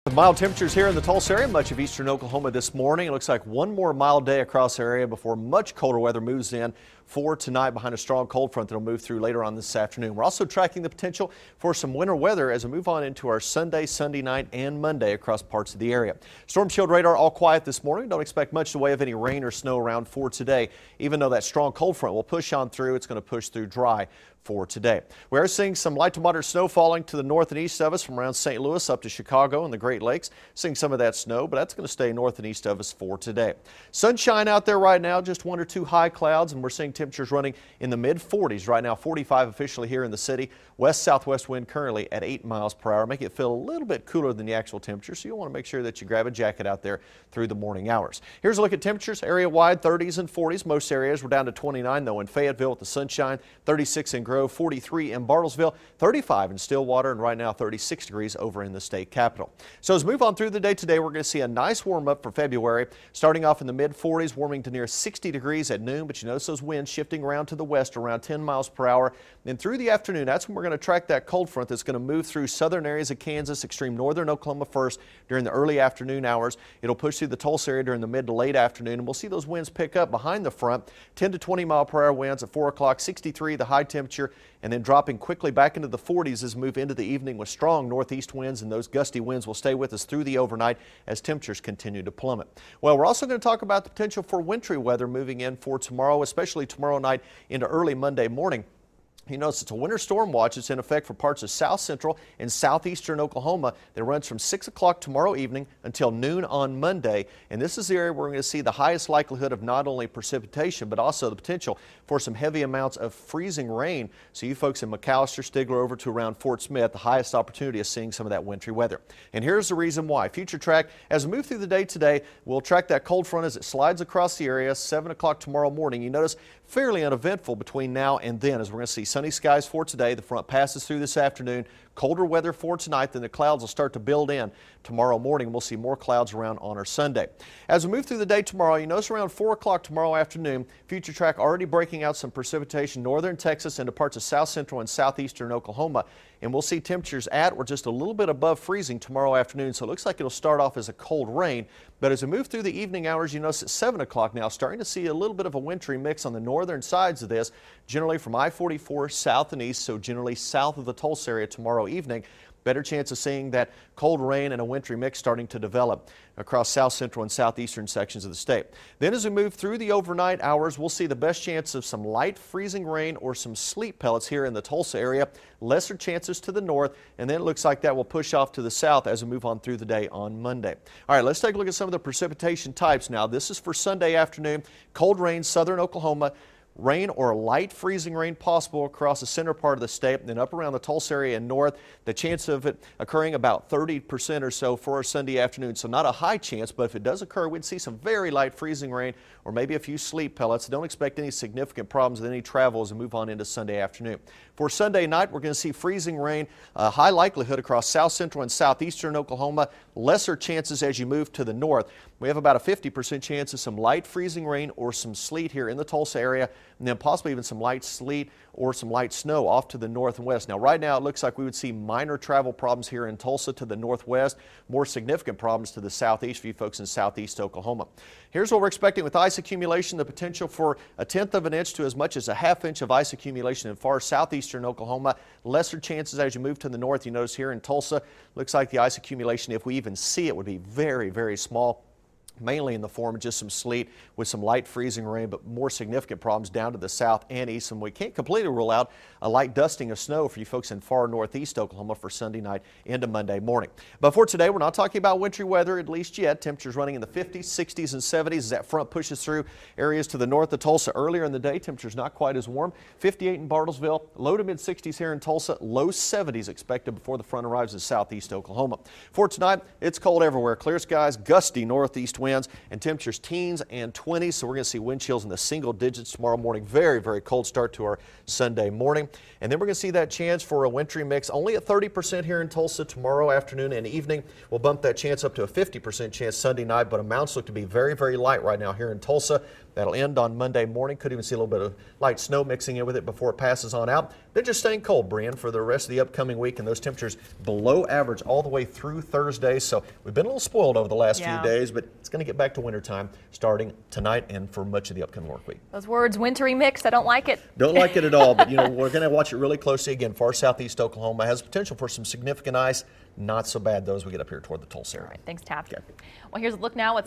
With mild temperatures here in the Tulsa area, much of eastern Oklahoma this morning. It looks like one more mild day across the area before much colder weather moves in for tonight behind a strong cold front that will move through later on this afternoon. We're also tracking the potential for some winter weather as we move on into our Sunday night, and Monday across parts of the area. Storm shield radar all quiet this morning. Don't expect much in the way of any rain or snow around for today. Even though that strong cold front will push on through, it's going to push through dry for today. We are seeing some light to moderate snow falling to the north and east of us from around St. Louis up to Chicago and the Great Lakes. Seeing some of that snow, but that's going to stay north and east of us for today. Sunshine out there right now, just one or two high clouds, and we're seeing temperatures running in the mid-40s right now, 45 officially here in the city. West-southwest wind currently at 8 miles per hour, making it feel a little bit cooler than the actual temperature, so you'll want to make sure that you grab a jacket out there through the morning hours. Here's a look at temperatures, area-wide 30s and 40s. Most areas we're down to 29 though in Fayetteville with the sunshine, 36 in Grove, 43 in Bartlesville, 35 in Stillwater, and right now 36 degrees over in the state capital. So as we move on through the day today, we're going to see a nice warm up for February, starting off in the mid-40s, warming to near 60 degrees at noon, but you notice those winds shifting around to the west around 10 miles per hour. Then through the afternoon, that's when we're going to track that cold front that's going to move through southern areas of Kansas, extreme northern Oklahoma first during the early afternoon hours. It'll push through the Tulsa area during the mid to late afternoon, and we'll see those winds pick up behind the front, 10 to 20 mile per hour winds at 4 o'clock, 63 the high temperature, and then dropping quickly back into the 40s as we move into the evening with strong northeast winds, and those gusty winds will stay with us through the overnight as temperatures continue to plummet. Well, we're also going to talk about the potential for wintry weather moving in for tomorrow, especially tomorrow night into early Monday morning. You notice it's a winter storm watch. It's in effect for parts of south central and southeastern Oklahoma that runs from 6 o'clock tomorrow evening until noon on Monday. And this is the area where we're going to see the highest likelihood of not only precipitation, but also the potential for some heavy amounts of freezing rain. So you folks in McAllister, Stigler over to around Fort Smith, the highest opportunity of seeing some of that wintry weather. And here's the reason why. Future track, as we move through the day today, we'll track that cold front as it slides across the area, 7 o'clock tomorrow morning. You notice fairly uneventful between now and then as we're going to see sunny skies for today. The front passes through this afternoon. Colder weather for tonight, then the clouds will start to build in tomorrow morning. We'll see more clouds around on our Sunday. As we move through the day tomorrow, you notice around 4 o'clock tomorrow afternoon, future track already breaking out some precipitation northern Texas into parts of south central and southeastern Oklahoma. And we'll see temperatures at or just a little bit above freezing tomorrow afternoon. So it looks like it'll start off as a cold rain. But as we move through the evening hours, you notice at 7 o'clock now, starting to see a little bit of a wintry mix on the northern sides of this, generally from I-44 south and east, so generally south of the Tulsa area tomorrow evening. Better chance of seeing that cold rain and a wintry mix starting to develop across south central and southeastern sections of the state. Then as we move through the overnight hours, we'll see the best chance of some light freezing rain or some sleet pellets here in the Tulsa area. Lesser chances to the north, and then it looks like that will push off to the south as we move on through the day on Monday. All right, let's take a look at some of the precipitation types now. This is for Sunday afternoon. Cold rain, southern Oklahoma. Rain or light freezing rain possible across the center part of the state, and then up around the Tulsa area and north. The chance of it occurring about 30% or so for our Sunday afternoon. So not a high chance, but if it does occur, we'd see some very light freezing rain or maybe a few sleet pellets. Don't expect any significant problems with any travel as we move on into Sunday afternoon. For Sunday night, we're going to see freezing rain, high likelihood across south central and southeastern Oklahoma. Lesser chances as you move to the north. We have about a 50% chance of some light freezing rain or some sleet here in the Tulsa area, and then possibly even some light sleet or some light snow off to the north and west. Now right now it looks like we would see minor travel problems here in Tulsa to the northwest, more significant problems to the southeast for you folks in southeast Oklahoma. Here's what we're expecting with ice accumulation, the potential for 1/10 of an inch to as much as a 1/2 inch of ice accumulation in far southeastern Oklahoma. Lesser chances as you move to the north. You notice here in Tulsa, looks like the ice accumulation, if we even see it, would be very, very small. Mainly in the form of just some sleet with some light freezing rain, but more significant problems down to the south and east. And we can't completely rule out a light dusting of snow for you folks in far northeast Oklahoma for Sunday night into Monday morning. But for today, we're not talking about wintry weather, at least yet. Temperatures running in the 50s, 60s, and 70s as that front pushes through areas to the north of Tulsa. Earlier in the day, temperatures not quite as warm. 58 in Bartlesville, low to mid 60s here in Tulsa, low 70s expected before the front arrives in southeast Oklahoma. For tonight, it's cold everywhere. Clear skies, gusty northeast wind. winds, and temperatures teens and 20s. So we're going to see wind chills in the single digits tomorrow morning. Very, very cold start to our Sunday morning. And then we're going to see that chance for a wintry mix only at 30% here in Tulsa tomorrow afternoon and evening. We'll bump that chance up to a 50% chance Sunday night, but amounts look to be very, very light right now here in Tulsa. That'll end on Monday morning. Could even see a little bit of light snow mixing in with it before it passes on out. Then just staying cold, Brian, for the rest of the upcoming week, and those temperatures below average all the way through Thursday. So we've been a little spoiled over the last few days, but it's going to get back to wintertime starting tonight and for much of the upcoming work week. Those words, wintry mix, I don't like it. Don't like it at all, but we're going to watch it really closely. Again, far southeast Oklahoma has potential for some significant ice. Not so bad though as we get up here toward the Tulsa area. All right, thanks, Taft. Okay. Well, here's a look now.